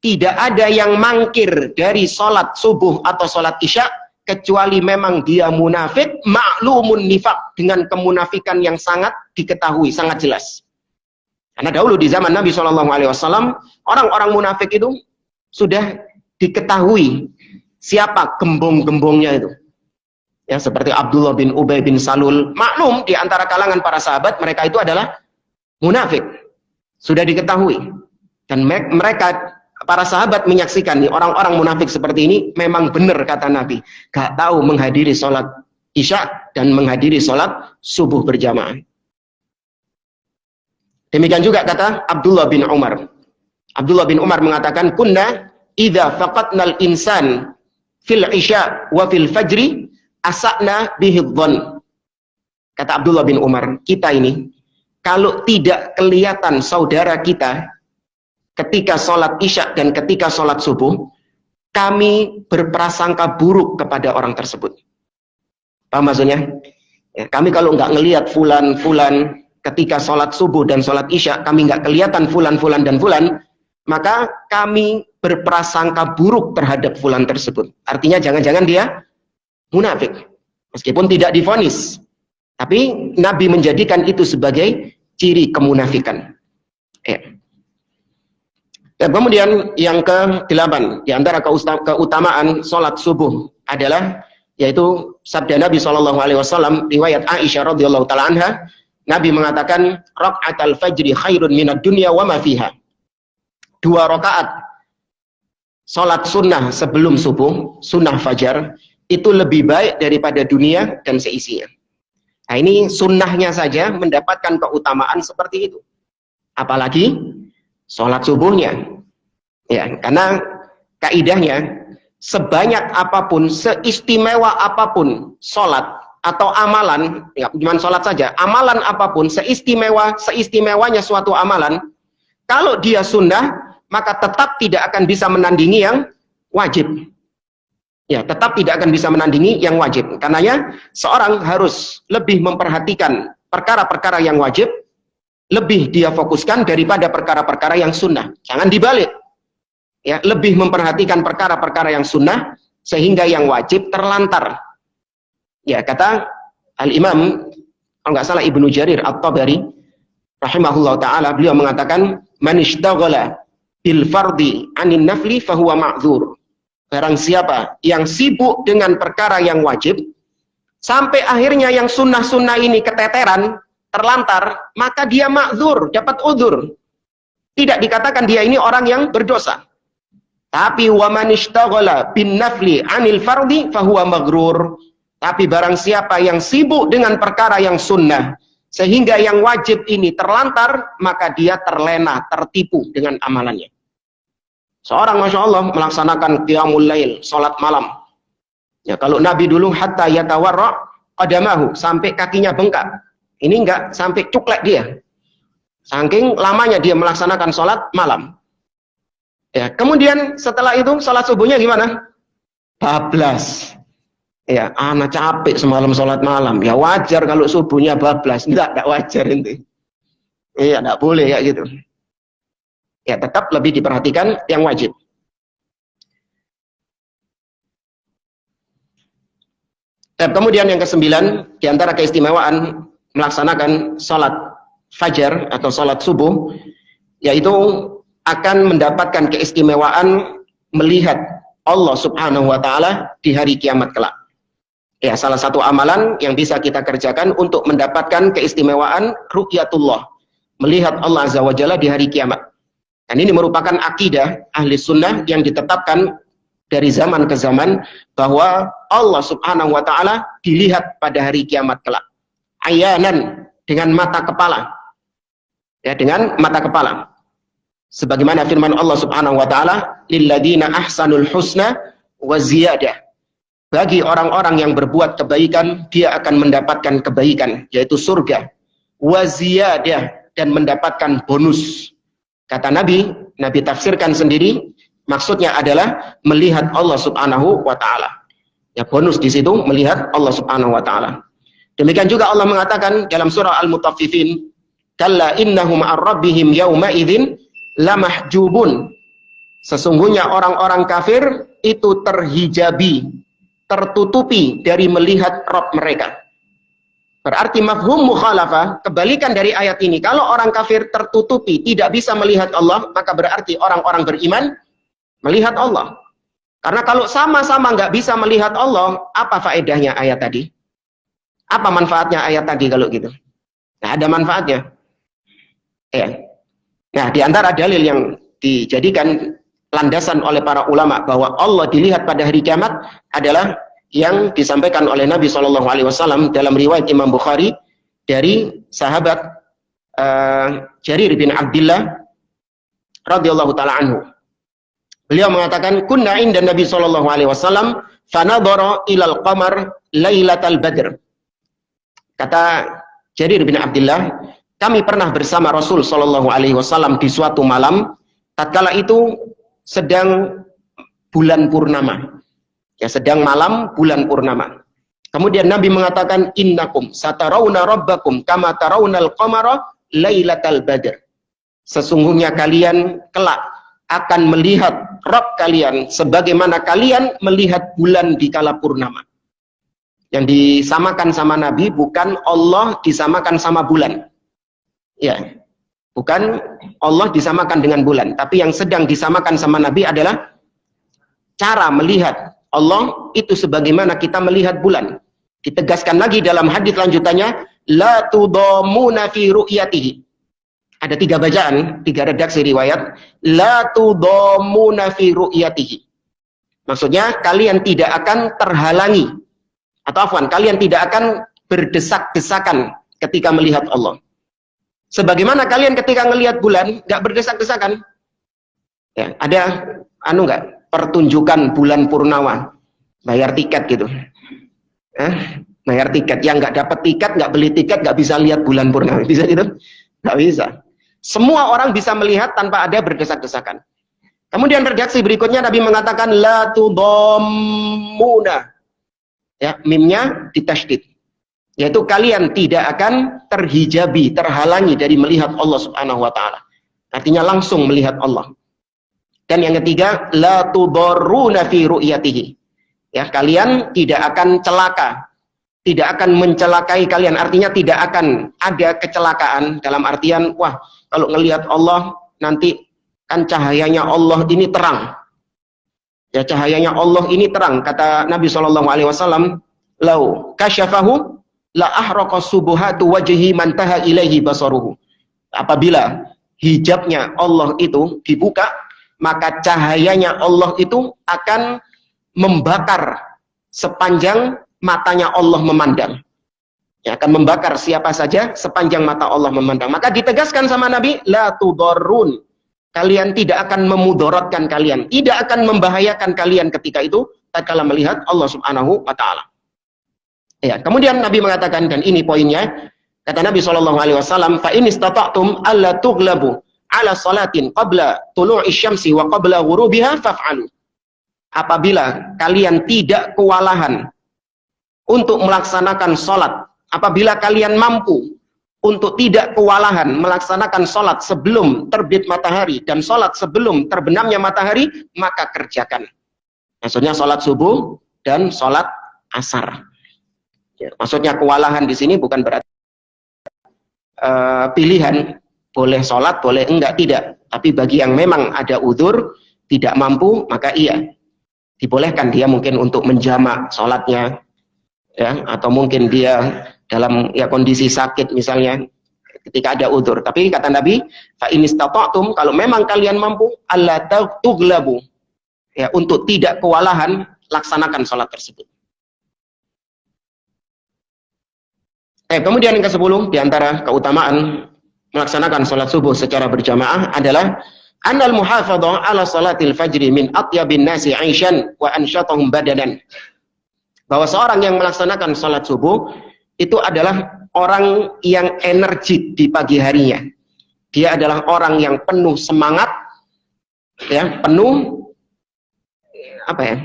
tidak ada yang mangkir dari sholat subuh atau sholat isya kecuali memang dia munafik ma'lumun nifaq, dengan kemunafikan yang sangat diketahui, sangat jelas. Karena dahulu di zaman Nabi SAW, orang-orang munafik itu sudah diketahui siapa gembong-gembongnya itu. Ya, seperti Abdullah bin Ubay bin Salul, maklum di antara kalangan para sahabat, mereka itu adalah munafik. Sudah diketahui. Dan mereka, para sahabat menyaksikan nih, orang-orang munafik seperti ini memang benar kata Nabi, gak tahu menghadiri sholat isya dan menghadiri sholat subuh berjamaah. Demikian juga kata Abdullah bin Umar. Abdullah bin Umar mengatakan, kunna idza faqatnal insan fil isya wa fil fajri asakna bihi dhon. Kata Abdullah bin Umar, kita ini kalau tidak kelihatan saudara kita ketika sholat isya dan ketika sholat subuh, kami berprasangka buruk kepada orang tersebut. Paham maksudnya? Ya, kami kalau nggak ngelihat fulan ketika sholat subuh dan sholat isya, kami nggak kelihatan fulan dan fulan, maka kami berprasangka buruk terhadap fulan tersebut. Artinya jangan-jangan dia munafik, meskipun tidak divonis, tapi Nabi menjadikan itu sebagai ciri kemunafikan. Ya. Dan kemudian yang ke-8 di antara keutamaan sholat subuh adalah, yaitu sabda Nabi SAW, riwayat Aisyah radhiyallahu taala anha, Nabi mengatakan, raka'atul fajri khairun minad dunya wa ma fiha. 2 rakaat sholat sunnah sebelum subuh, sunnah fajar, itu lebih baik daripada dunia dan seisinya. Nah, ini sunnahnya saja mendapatkan keutamaan seperti itu, apalagi sholat subuhnya. Ya, karena kaidahnya, sebanyak apapun, seistimewa apapun sholat atau amalan, ya cuma sholat saja, amalan apapun, seistimewanya suatu amalan, kalau dia sunnah, maka tetap tidak akan bisa menandingi yang wajib. Ya, tetap tidak akan bisa menandingi yang wajib. Karenanya seorang harus lebih memperhatikan perkara-perkara yang wajib, lebih dia fokuskan daripada perkara-perkara yang sunnah. Jangan dibalik. Ya, lebih memperhatikan perkara-perkara yang sunnah sehingga yang wajib terlantar. Ya, kata Al-Imam, kalau nggak salah Ibnu Jarir At-Tabari rahimahullah ta'ala, beliau mengatakan, man ishtaghala bil fardi anin nafli fahuwa ma'dzur. Barang siapa yang sibuk dengan perkara yang wajib sampai akhirnya yang sunnah-sunnah ini keteteran, terlantar, maka dia ma'dzur, dapat udzur. Tidak dikatakan dia ini orang yang berdosa. Tapi wa man ishtaghala bin nafli anil fardi fahuwa maghrur. Tapi barang siapa yang sibuk dengan perkara yang sunnah sehingga yang wajib ini terlantar, maka dia terlena, tertipu dengan amalannya. Seorang Masya Allah melaksanakan qiyamul lail, sholat malam. Ya, kalau Nabi dulu hatta yatawarra qadamahu, sampai kakinya bengkak. Ini enggak, sampai cuklek dia. Saking lamanya dia melaksanakan sholat malam. Ya, kemudian setelah itu sholat subuhnya gimana? Bablas. Ya, anak capek semalam sholat malam. Ya wajar kalau subuhnya bablas. Enggak wajar itu. Iya, enggak boleh ya gitu. Ya, tetap lebih diperhatikan yang wajib. Kemudian yang kesembilan, di antara keistimewaan melaksanakan sholat fajar atau sholat subuh, yaitu akan mendapatkan keistimewaan melihat Allah Subhanahu wa Ta'ala di hari kiamat kelak. Ya, salah satu amalan yang bisa kita kerjakan untuk mendapatkan keistimewaan ru'yatullah, melihat Allah Azza wa Jalla di hari kiamat. Dan ini merupakan akidah ahli sunnah yang ditetapkan dari zaman ke zaman, bahwa Allah Subhanahu wa Ta'ala dilihat pada hari kiamat kelak. Ayanan, dengan mata kepala. Ya, dengan mata kepala. Sebagaimana firman Allah Subhanahu wa Ta'ala, lilladzina ahsanul husna wa ziyadah. Bagi orang-orang yang berbuat kebaikan, dia akan mendapatkan kebaikan, yaitu surga. Wa ziyadah, dan mendapatkan bonus. Kata Nabi tafsirkan sendiri, maksudnya adalah melihat Allah Subhanahu wa Ta'ala. Ya, bonus di situ melihat Allah Subhanahu wa Ta'ala. Demikian juga Allah mengatakan dalam surah Al-Mutaffifin, kalla innahum ar-rabbihim yawma idzin lamahjubun. Sesungguhnya orang-orang kafir itu terhijabi, tertutupi dari melihat Rabb mereka. Berarti mafhum mukhalafah, kebalikan dari ayat ini. Kalau orang kafir tertutupi, tidak bisa melihat Allah, maka berarti orang-orang beriman melihat Allah. Karena kalau sama-sama nggak bisa melihat Allah, apa faedahnya ayat tadi? Apa manfaatnya ayat tadi kalau gitu? Nah, ada manfaatnya. Ya. Nah, di antara dalil yang dijadikan landasan oleh para ulama bahwa Allah dilihat pada hari kiamat adalah yang disampaikan oleh Nabi SAW dalam riwayat Imam Bukhari dari sahabat Jarir bin Abdullah radhiyallahu taala anhu. Beliau mengatakan, kunna inda Nabi SAW fanadhara ilal qamar lailatal badr. Kata Jarir bin Abdullah, kami pernah bersama Rasul SAW di suatu malam, tatkala itu sedang bulan purnama. Ya, sedang malam bulan purnama. Kemudian Nabi mengatakan, innakum satarawna rabbakum kama tarawnal qamara lailatal badr. Sesungguhnya kalian kelak akan melihat Rabb kalian sebagaimana kalian melihat bulan di kala purnama. Yang disamakan sama Nabi bukan Allah disamakan sama bulan. Ya, bukan Allah disamakan dengan bulan, tapi yang sedang disamakan sama Nabi adalah cara melihat Allah itu sebagaimana kita melihat bulan. Ditegaskan lagi dalam hadis lanjutannya, la tudamuna fi ru'yatihi. Ada 3 bacaan, 3 redaksi riwayat. La tudamuna fi ru'yatihi. Maksudnya kalian tidak akan terhalangi, atau afwan, kalian tidak akan berdesak-desakan ketika melihat Allah. Sebagaimana kalian ketika melihat bulan nggak berdesak-desakan. Ya, ada nggak pertunjukan bulan purnama, bayar tiket gitu. Bayar tiket, yang nggak dapat tiket, nggak beli tiket, nggak bisa lihat bulan purnama. Bisa gitu? Nggak bisa. Semua orang bisa melihat tanpa ada berdesak-desakan. Kemudian redaksi berikutnya Nabi mengatakan la tudammuna. Ya, mimnya ditasydid. Yaitu kalian tidak akan terhijabi, terhalangi dari melihat Allah Subhanahu wa Ta'ala. Artinya langsung melihat Allah. Dan yang ketiga, la tudarruna fi ru'yatihi. Ya, kalian tidak akan celaka, tidak akan mencelakai kalian. Artinya tidak akan ada kecelakaan dalam artian, wah, kalau ngelihat Allah nanti kan cahayanya Allah ini terang. Ya, cahayanya Allah ini terang. Kata Nabi SAW, lau kasyafahu la ahraqa subuhatu wajhi man taha ilaihi basaruhu. Apabila hijabnya Allah itu dibuka, maka cahayanya Allah itu akan membakar sepanjang matanya Allah memandang. Ya, akan membakar siapa saja sepanjang mata Allah memandang. Maka ditegaskan sama Nabi, la tudarrun. Kalian tidak akan memudaratkan kalian, tidak akan membahayakan kalian ketika itu tatkala melihat Allah Subhanahu wa Ta'ala. Ya, kemudian Nabi mengatakan, dan ini poinnya, Kata Nabi SAW, fa in istata'tum alla tughlabu ala salatin qabla tulu'i syamsi wa qabla ghurubiha faf'alu. Apabila kalian tidak kewalahan untuk melaksanakan salat, apabila kalian mampu untuk tidak kewalahan melaksanakan salat sebelum terbit matahari dan salat sebelum terbenamnya matahari, maka kerjakan. Maksudnya salat subuh dan salat asar. Ya, maksudnya kewalahan di sini bukan berarti pilihan, boleh sholat, boleh enggak, tidak. Tapi bagi yang memang ada udzur, tidak mampu, maka iya, dibolehkan dia mungkin untuk menjamak sholatnya, ya, atau mungkin dia dalam ya kondisi sakit misalnya, ketika ada udzur. Tapi kata Nabi, fa in istata'tum, kalau memang kalian mampu, alla tughlabu, ya, untuk tidak kewalahan, laksanakan sholat tersebut. Kemudian yang ke-10 diantara keutamaan melaksanakan sholat subuh secara berjamaah adalah annal muhafadhah ala salatil fajri min atyabin nasi 'aishan wa anshatahum badanan. Bahwa seorang yang melaksanakan sholat subuh itu adalah orang yang energik di pagi harinya. Dia adalah orang yang penuh semangat, ya, penuh apa ya?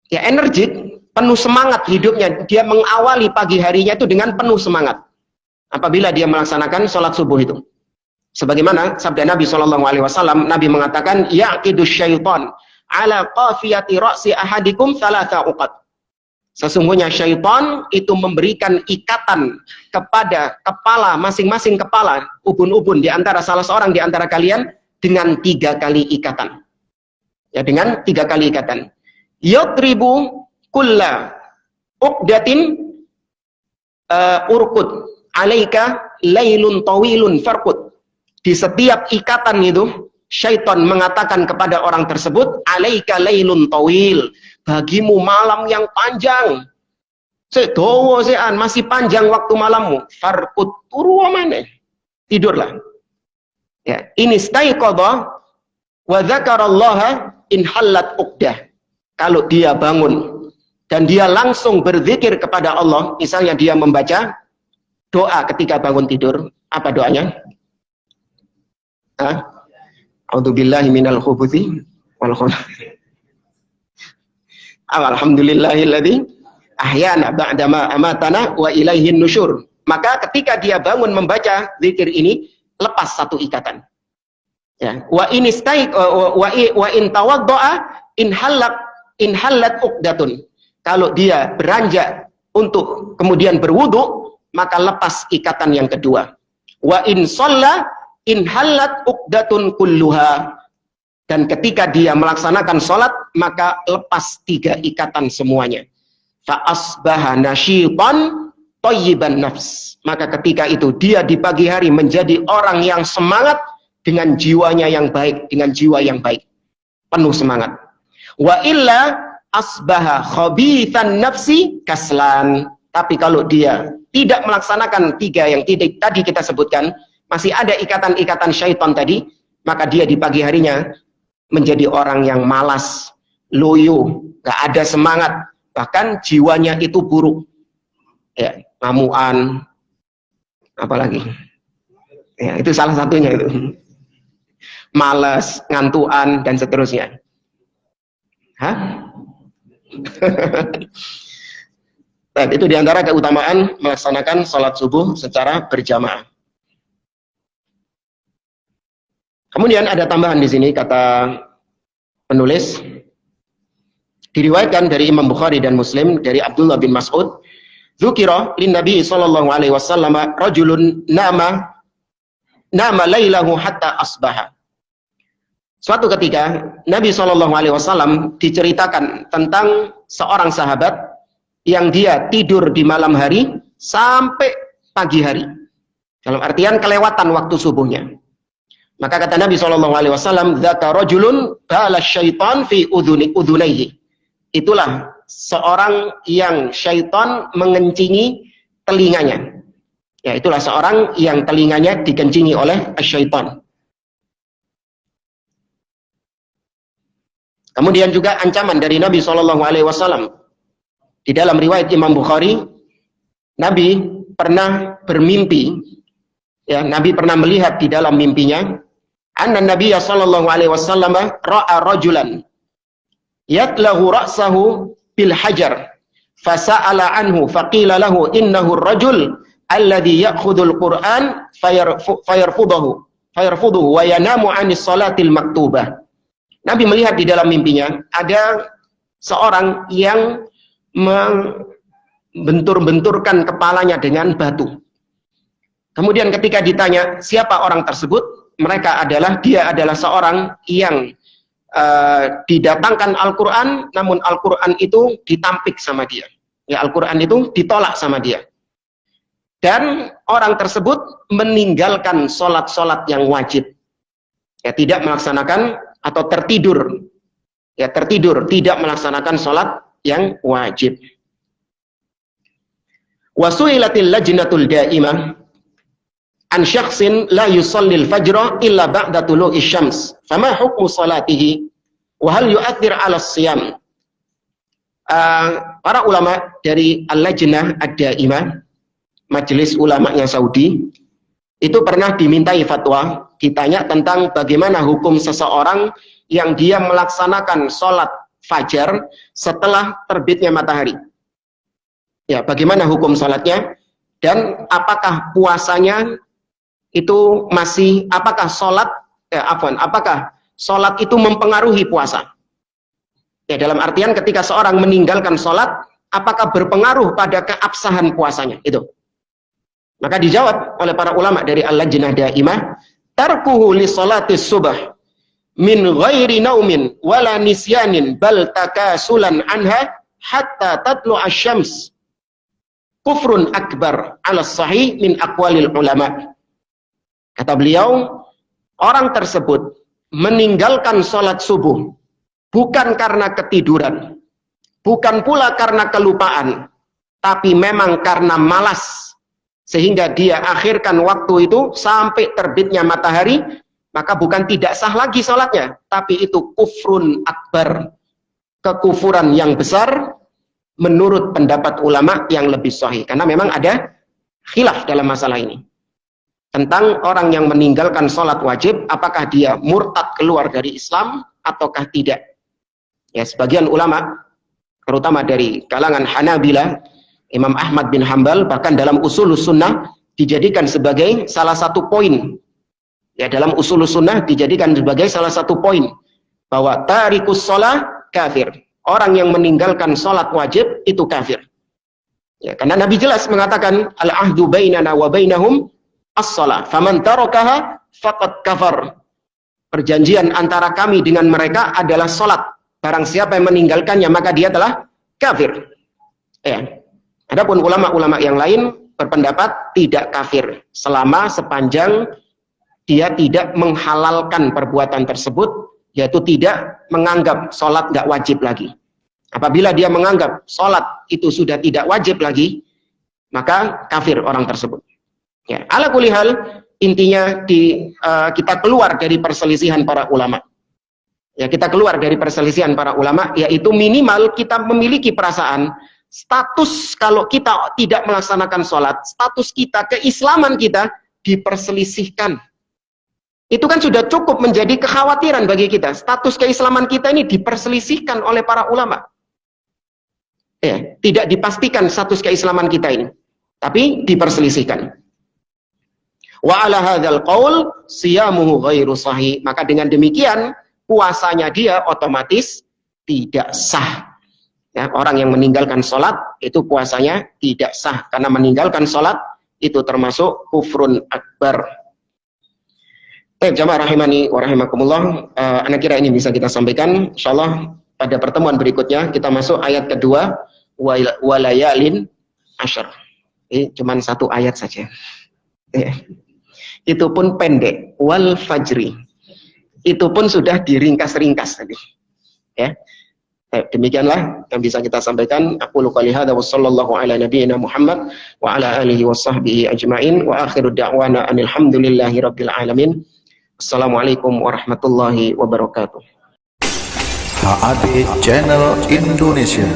Ya, energik, penuh semangat hidupnya. Dia mengawali pagi harinya itu dengan penuh semangat apabila dia melaksanakan sholat subuh itu. Sebagaimana sabda Nabi SAW, Nabi mengatakan, ya'qidu syaitan ala qafiyati ra'si ahadikum thalatha uqad. Sesungguhnya syaitan itu memberikan ikatan kepada kepala, masing-masing kepala, ubun-ubun di antara salah seorang di antara kalian dengan 3 kali ikatan. Ya, dengan 3 kali ikatan. Yadribu kulla uqdatin urqud alaika lailun tawilun farqud. Di setiap ikatan itu syaitan mengatakan kepada orang tersebut, alaika lailun tawil, bagimu malam yang panjang. Sedowo sean, masih panjang waktu malammu. Farqud, turu maneh, tidurlah. Ya, ini staiqadha wa dzakarallaha in hallat uqdah. Kalau dia bangun dan dia langsung berzikir kepada Allah, misalnya dia membaca doa ketika bangun tidur, apa doanya? A'udzubillahi minal khubuthi wal khaba'ith. Alhamdulillahilladzi ahyana ba'dama amatana wa ilaihin nusyur. Maka ketika dia bangun membaca zikir ini, lepas 1 ikatan. Ya, wa in istaiq wa in tawaddaa in hallat uqdatun. Kalau dia beranjak untuk kemudian berwudu, maka lepas ikatan yang kedua. Wa in shalla in hallat uqdatun kulluha. Dan ketika dia melaksanakan sholat, maka lepas 3 ikatan semuanya. Fa asbaha nasyitan thayyiban nafs. Maka ketika itu dia di pagi hari menjadi orang yang semangat dengan jiwanya yang baik, dengan jiwa yang baik, penuh semangat. Wa illa asbaha khabithan nafsi kaslan. Tapi kalau dia tidak melaksanakan 3 yang tadi kita sebutkan, masih ada ikatan-ikatan syaitan tadi, maka dia di pagi harinya menjadi orang yang malas, loyo, gak ada semangat, bahkan jiwanya itu buruk. Ya, ngamuan, apalagi. Ya, itu salah satunya itu. Malas, ngantuan, dan seterusnya. Hah? Nah, itu diantara keutamaan melaksanakan sholat subuh secara berjamaah. Kemudian ada tambahan di sini, kata penulis, diriwayatkan dari Imam Bukhari dan Muslim dari Abdullah bin Mas'ud, dzukira lin Nabi sallallahu alaihi wasallam rajulun nama lailahu hatta asbaha. Suatu ketika Nabi sallallahu alaihi wasallam diceritakan tentang seorang sahabat yang dia tidur di malam hari sampai pagi hari. Dalam artian kelewatan waktu subuhnya. Maka kata Nabi SAW, "Dzaka rajulun bala syaitan fi udhunaihi." Itulah seorang yang syaitan mengencingi telinganya. Ya, itulah seorang yang telinganya dikencingi oleh syaitan. Kemudian juga ancaman dari Nabi SAW. Di dalam riwayat Imam Bukhari, Nabi pernah bermimpi, ya, Nabi pernah melihat di dalam mimpinya, anna Nabiya sallallahu alaihi wasallam ra'a rajulan yatlahu ra'sahu bil hajar fasa'ala anhu faqila lahu innahu ar-rajul alladhi ya'khudul Qur'an fayarfuduhu wa yanamu 'anis salatil maktubah. Nabi melihat di dalam mimpinya ada seorang yang membentur-benturkan kepalanya dengan batu. Kemudian ketika ditanya siapa orang tersebut, dia adalah seorang yang didatangkan Al-Quran, namun Al-Quran itu ditampik sama dia. Ya, Al-Quran itu ditolak sama dia. Dan orang tersebut meninggalkan sholat-sholat yang wajib. Ya, tidak melaksanakan atau tertidur. Ya, tertidur, tidak melaksanakan sholat yang wajib. Wasu'ilatil lajnatul da'imah an syakhsin la yusallil fajra illa ba'da tulu'i syams fama hukmu salatihi wa hal yu'athir 'ala siyam. Para ulama dari Al-Lajnah Ad-Da'imah, majelis ulamanya Saudi, itu pernah dimintai fatwa, ditanya tentang bagaimana hukum seseorang yang dia melaksanakan sholat fajar setelah terbitnya matahari. Ya, bagaimana hukum sholatnya dan apakah puasanya itu masih, apakah sholat itu mempengaruhi puasa? Ya, dalam artian ketika seorang meninggalkan sholat, apakah berpengaruh pada keabsahan puasanya? Itu. Maka dijawab oleh para ulama dari Al-Lajnah Da'imah, tarkuhu li sholatis subah min ghairi naumin wala nisyanin bal takasulan anha hatta tatlu asyams kufrun akbar ala sahih min aqwalil ulama. Kata beliau, orang tersebut meninggalkan sholat subuh bukan karena ketiduran, bukan pula karena kelupaan, tapi memang karena malas, sehingga dia akhirkan waktu itu sampai terbitnya matahari, maka bukan tidak sah lagi sholatnya, tapi itu kufrun akbar, kekufuran yang besar menurut pendapat ulama yang lebih sahih. Karena memang ada khilaf dalam masalah ini tentang orang yang meninggalkan sholat wajib, apakah dia murtad keluar dari Islam ataukah tidak. Ya, sebagian ulama, terutama dari kalangan Hanabilah, Imam Ahmad bin Hanbal, bahkan dalam Ushulus Sunnah dijadikan sebagai salah satu poin. Ya, dalam Ushulus Sunnah dijadikan sebagai salah satu poin bahwa tarikus sholah kafir. Orang yang meninggalkan sholat wajib itu kafir. Ya, karena Nabi jelas mengatakan al-ahdu bainana wa bainahum as-shalah, faman tarakaha faqad kafar. Perjanjian antara kami dengan mereka adalah sholat. Barang siapa yang meninggalkannya maka dia telah kafir. Ya. Adapun ulama-ulama yang lain berpendapat tidak kafir selama sepanjang dia tidak menghalalkan perbuatan tersebut, yaitu tidak menganggap sholat nggak wajib lagi. Apabila dia menganggap sholat itu sudah tidak wajib lagi, maka kafir orang tersebut. Ya, ala kulli hal, intinya kita keluar dari perselisihan para ulama. Ya, kita keluar dari perselisihan para ulama, yaitu minimal kita memiliki perasaan status kalau kita tidak melaksanakan sholat, status kita, keislaman kita diperselisihkan. Itu kan sudah cukup menjadi kekhawatiran bagi kita. Status keislaman kita ini diperselisihkan oleh para ulama. Ya, tidak dipastikan status keislaman kita ini, tapi diperselisihkan. Wa ala hadzal qaul siyamuhu ghairu sahih. Maka dengan demikian puasanya dia otomatis tidak sah. Ya, orang yang meninggalkan sholat itu puasanya tidak sah karena meninggalkan sholat itu termasuk kufrun akbar. Baik, jamaah rahimani wa rahimakumullah, anak kira ini bisa kita sampaikan. Insyaallah pada pertemuan berikutnya kita masuk ayat kedua, walayalin asyar. Cuman satu ayat saja. Itu pun pendek, wal fajri. Itu pun sudah diringkas-ringkas tadi. Ya. Demikianlah yang bisa kita sampaikan. Aku qouli hadza wa sallallahu ala nabiyyina Muhammad wa ala alihi wa sahbihi ajma'in wa akhiru da'wana anil hamdulillahi rabbil alamin. Assalamualaikum warahmatullahi wabarakatuh. HAD Channel Indonesia.